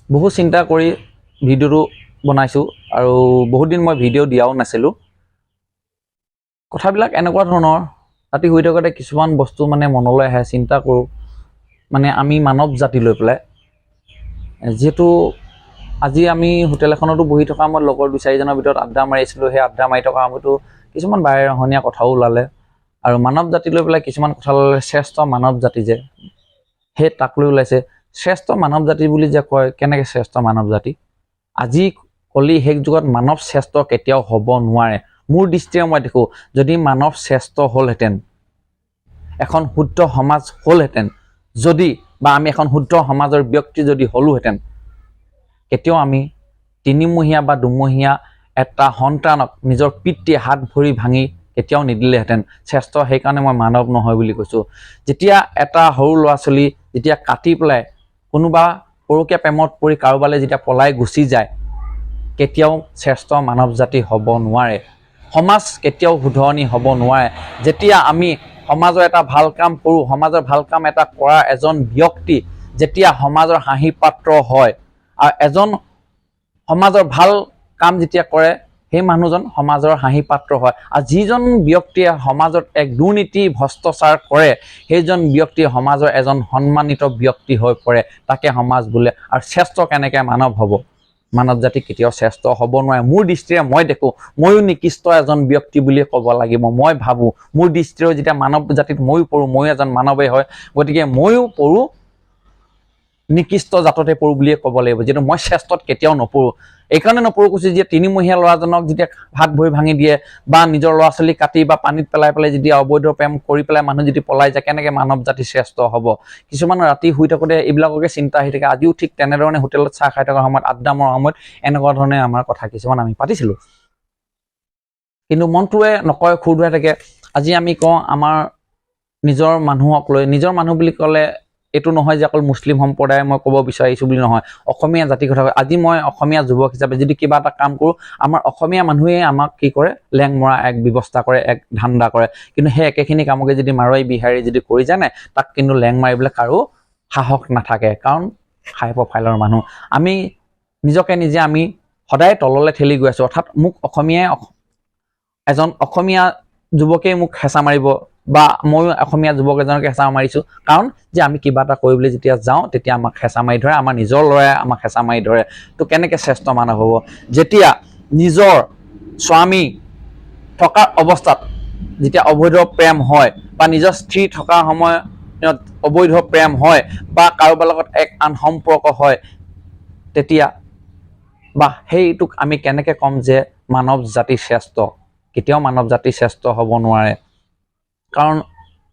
বহু চিন্তা কৰি ভিডিঅ'টো বনাইছোঁ আৰু বহুত দিন মই ভিডিঅ' দিয়াও নাছিলোঁ। কথাবিলাক এনেকুৱা ধৰণৰ, ৰাতি শুই থাকোঁতে কিছুমান বস্তু মানে মনলৈ আহে, চিন্তা কৰোঁ, মানে আমি মানৱ জাতি লৈ পেলাই। যিহেতু আজি আমি হোটেল এখনতো বহি থকা সময়ত লগৰ 2-4জনৰ ভিতৰত আড্ডা মাৰি আছিলোঁ। সেই আড্ডা মাৰি থকা সময়তো কিছুমান বাহিৰহনীয়া কথাও ওলালে আৰু মানৱ জাতি লৈ পেলাই কিছুমান কথা ওলালে। শ্ৰেষ্ঠ মানৱ জাতি যে, সেই তাক লৈ ওলাইছে। শ্ৰেষ্ঠ মানৱ জাতি বুলি যে কয়, কেনেকৈ শ্ৰেষ্ঠ মানৱ জাতি? আজি কলি শেষ যুগত মানৱ শ্ৰেষ্ঠ কেতিয়াও হ'ব নোৱাৰে। মোৰ দৃষ্টিৰে মই দেখোঁ, যদি মানৱ শ্ৰেষ্ঠ হ'লহেঁতেন, এখন শুদ্ধ সমাজ হ'লহেঁতেন, যদি বা আমি এখন শুদ্ধ সমাজৰ ব্যক্তি যদি হ'লোহেঁতেন, কেতিয়াও আমি 3মহীয়া বা 2মহীয়া এটা সন্তানক নিজৰ পিতৃয়ে হাত ভৰি ভাঙি কেতিয়াও নিদিলেহেঁতেন। শ্ৰেষ্ঠ সেইকাৰণে মই মানৱ নহয় বুলি কৈছোঁ। যেতিয়া এটা সৰু ল'ৰা ছোৱালী যেতিয়া কাটি পেলাই কোনোবা পৰকীয়া প্ৰেমত পৰি কাৰোবালৈ যেতিয়া পলাই গুচি যায়, কেতিয়াও শ্ৰেষ্ঠ মানৱ জাতি হ'ব নোৱাৰে। সমাজ কেতিয়াও শুধৰণি হ'ব নোৱাৰে। যেতিয়া আমি সমাজৰ এটা ভাল কাম কৰোঁ, সমাজৰ ভাল কাম এটা কৰা এজন ব্যক্তি যেতিয়া সমাজৰ হাঁহি পাত্ৰ হয়, আৰু এজন সমাজৰ ভাল কাম যেতিয়া কৰে, সেই মানুহজন সমাজৰ হাঁহি পাত্ৰ হয়। আৰু যিজন ব্যক্তিয়ে সমাজত এক দুৰ্নীতি ভ্ৰষ্টাচাৰ কৰে, সেইজন ব্যক্তি সমাজৰ এজন সন্মানিত ব্যক্তি হৈ পৰে, তাকে সমাজ বোলে। আৰু শ্ৰেষ্ঠ কেনেকৈ মানৱ হ'ব? মানৱ জাতি কেতিয়াও শ্ৰেষ্ঠ হ'ব নোৱাৰে। মোৰ দৃষ্টিৰে মই দেখোঁ, ময়ো নিকৃষ্ট এজন ব্যক্তি বুলিয়ে ক'ব লাগিব। মই ভাবোঁ, মোৰ দৃষ্টিৰে যেতিয়া মানৱ জাতিত ময়ো পৰোঁ, ময়ো এজন মানৱেই হয়, গতিকে ময়ো পৰোঁ নিকৃষ্ট জাততে পৰোঁ বুলিয়ে ক'ব লাগিব। যিহেতু মই শ্ৰেষ্ঠত কেতিয়াও নপৰোঁ। এইকাৰণে নপৰোঁ কৈছোঁ, যে 3মহীয়া ল'ৰাজনক যেতিয়া হাত ভৰি ভাঙি দিয়ে, বা নিজৰ ল'ৰা ছোৱালী কাটি বা পানীত পেলাই যেতিয়া অবৈধ প্ৰেম কৰি পেলাই মানুহ যদি পলাই যায়, কেনেকৈ মানৱ জাতি শ্ৰেষ্ঠ হ'ব? কিছুমান ৰাতি শুই থাকোঁতে এইবিলাককে চিন্তা আহি থাকে। আজিও ঠিক তেনেধৰণে হোটেলত চাহ খাই থকাৰ সময়ত, আড্ডা মৰাৰ সময়ত এনেকুৱা ধৰণে আমাৰ কথা কিছুমান আমি পাতিছিলোঁ। কিন্তু মনটোৱে নকয়, খুৰ ধুৱাই থাকে। আজি আমি কওঁ আমাৰ নিজৰ মানুহক লৈ, নিজৰ মানুহ বুলি ক'লে এইটো নহয় যে অকল মুছলিম সম্প্ৰদায়ে মই ক'ব বিচাৰিছোঁ বুলি নহয়, অসমীয়া জাতিৰ কথা কয়। আজি মই অসমীয়া যুৱক হিচাপে যদি কিবা এটা কাম কৰোঁ, আমাৰ অসমীয়া মানুহে আমাক কি কৰে, লেং মৰা এক ব্যৱস্থা কৰে, এক ধান্দা কৰে। কিন্তু সেই একেখিনি কামকে যদি মাৰোৱাৰী বিহাৰী যদি কৰি জানে, তাক কিন্তু লেং মাৰিবলৈ কাৰো সাহস নাথাকে, কাৰণ হাই প্ৰফাইলৰ মানুহ। আমি নিজকে নিজে আমি সদায় তললৈ ঠেলি গৈ আছোঁ। অৰ্থাৎ মোক এজন অসমীয়া যুৱকেই মোক হেঁচা মাৰিব, বা ময়ো অসমীয়া যুৱক এজনকে হেঁচা মাৰিছোঁ, কাৰণ যে আমি কিবা এটা কৰিবলৈ যেতিয়া যাওঁ, তেতিয়া আমাক হেঁচা মাৰি ধৰে, আমাৰ নিজৰ ল'ৰাই আমাক হেঁচা মাৰি ধৰে। তো কেনেকৈ শ্ৰেষ্ঠ মানৱ হ'ব? যেতিয়া নিজৰ স্বামী থকা অৱস্থাত যেতিয়া অবৈধ প্ৰেম হয়, বা নিজৰ স্ত্ৰী থকা সময়ত অবৈধ প্ৰেম হয়, বা কাৰোবাৰ লগত এক আন সম্পৰ্ক হয়, তেতিয়া বা সেইটোক আমি কেনেকৈ ক'ম যে মানৱ জাতি শ্ৰেষ্ঠ? কেতিয়াও মানৱ জাতি শ্ৰেষ্ঠ হ'ব নোৱাৰে। কাৰণ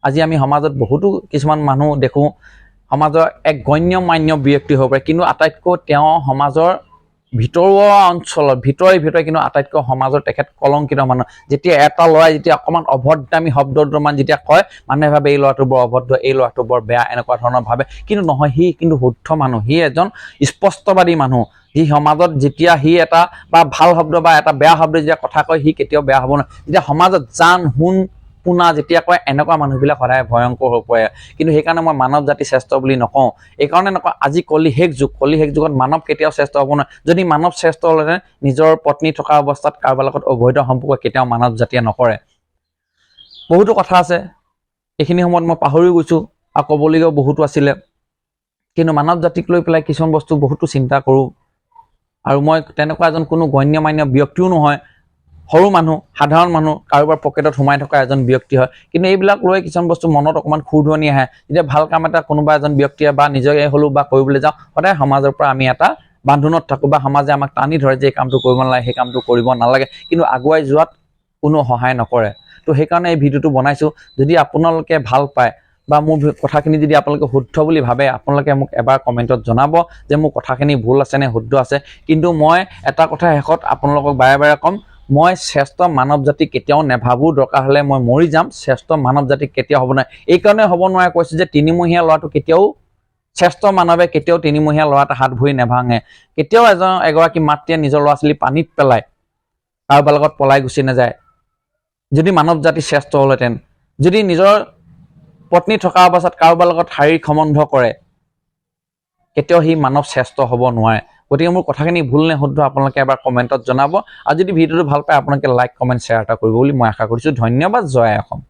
আজি আমি সমাজত বহুতো কিছুমান মানুহ দেখোঁ, সমাজৰ এক গণ্য মান্য ব্যক্তি হ'ব পাৰে, কিন্তু আটাইতকৈ তেওঁ সমাজৰ ভিতৰুৱা অঞ্চলত ভিতৰে কিন্তু আটাইতকৈ সমাজৰ তেখেত কলংকিত মানুহ। যেতিয়া এটা ল'ৰাই যেতিয়া অকণমান অভদ্ৰামী শব্দ দুটামান যেতিয়া কয়, মানুহে ভাবে এই ল'ৰাটো বৰ অভদ্ৰ, এই ল'ৰাটো বৰ বেয়া, এনেকুৱা ধৰণৰ ভাবে। কিন্তু নহয়, সি কিন্তু শুদ্ধ মানুহ, সি এজন স্পষ্টবাদী মানুহ। সি সমাজত যেতিয়া সি এটা বা ভাল শব্দ বা এটা বেয়া শব্দ যেতিয়া কথা কয়, সি কেতিয়াও বেয়া হ'ব নোৱাৰে। যেতিয়া সমাজত জান শুন পোনা যেতিয়া কয়, এনেকুৱা মানুহবিলাক সদায় ভয়ংকৰ হৈ পৰে। কিন্তু সেইকাৰণে মই মানৱ জাতি শ্ৰেষ্ঠ বুলি নকওঁ। এইকাৰণে নকওঁ, আজি কলি শেষ যুগত মানৱ কেতিয়াও শ্ৰেষ্ঠ হ'ব নোৱাৰে। যদি মানৱ শ্ৰেষ্ঠ হ'লেহেঁতেন, নিজৰ পত্নী থকা অৱস্থাত কাৰোবাৰ লগত অবৈধ সম্পৰ্ক কেতিয়াও মানৱ জাতিয়ে নকৰে। বহুতো কথা আছে, এইখিনি সময়ত মই পাহৰি গৈছোঁ, আৰু ক'বলগীয়াও বহুতো আছিলে। কিন্তু মানৱ জাতিক লৈ পেলাই কিছুমান বস্তু বহুতো চিন্তা কৰোঁ। আৰু মই তেনেকুৱা এজন কোনো গণ্য মান্য ব্যক্তিও নহয়, সৰু মানুহ, সাধাৰণ মানুহ, কাৰোবাৰ পকেটত সোমাই থকা এজন ব্যক্তি হয়। কিন্তু এইবিলাক লৈ কিছুমান বস্তু মনত অকণমান খুৰধুৱনি আহে। যেতিয়া ভাল কাম এটা কোনোবা এজন ব্যক্তিয়ে বা নিজকে হ'লেও বা কৰিবলৈ যাওঁ, সদায় সমাজৰ পৰা আমি এটা বান্ধোনত থাকোঁ, বা সমাজে আমাক টানি ধৰে যে এই কামটো কৰিব নালাগে, সেই কামটো কৰিব নালাগে, কিন্তু আগুৱাই যোৱাত কোনো সহায় নকৰে। তো সেইকাৰণে এই ভিডিঅ'টো বনাইছোঁ। যদি আপোনালোকে ভাল পায়, বা মোৰ কথাখিনি যদি আপোনালোকে শুদ্ধ বুলি ভাবে, আপোনালোকে মোক এবাৰ কমেণ্টত জনাব যে মোৰ কথাখিনি ভুল আছে নে শুদ্ধ আছে। কিন্তু মই এটা কথা শেষত আপোনালোকক বাৰে বাৰে ক'ম, মই শ্ৰেষ্ঠ মানৱ জাতি কেতিয়াও নেভাবোঁ। দৰকাৰ হ'লে মই মৰি যাম, শ্ৰেষ্ঠ মানৱ জাতি কেতিয়াও হ'ব নোৱাৰে। এইকাৰণে হ'ব নোৱাৰে কৈছোঁ যে 3মহীয়া ল'ৰাটো কেতিয়াও শ্ৰেষ্ঠ মানৱে কেতিয়াও 3মহীয়া ল'ৰা এটা হাত ভৰি নেভাঙে। কেতিয়াও এগৰাকী মাতৃয়ে নিজৰ ল'ৰা ছোৱালী পানীত পেলাই কাৰোবাৰ লগত পলাই গুচি নাযায়। যদি মানৱ জাতি শ্ৰেষ্ঠ হ'লহেঁতেন, যদি নিজৰ পত্নী থকা অৱস্থাত কাৰোবাৰ লগত শাৰীৰিক সম্বন্ধ কৰে, কেতিয়াও সি মানৱ শ্ৰেষ্ঠ হ'ব নোৱাৰে। গতিকে মোৰ কথাখিনি ভুল নে শুদ্ধ আপোনালোকে এবাৰ কমেণ্টত জনাব। আৰু যদি ভিডিঅ'টো ভাল পায় আপোনালোকে লাইক কমেণ্ট শ্বেয়াৰ এটা কৰিব বুলি মই আশা কৰিছোঁ। ধন্যবাদ। জয় অসম।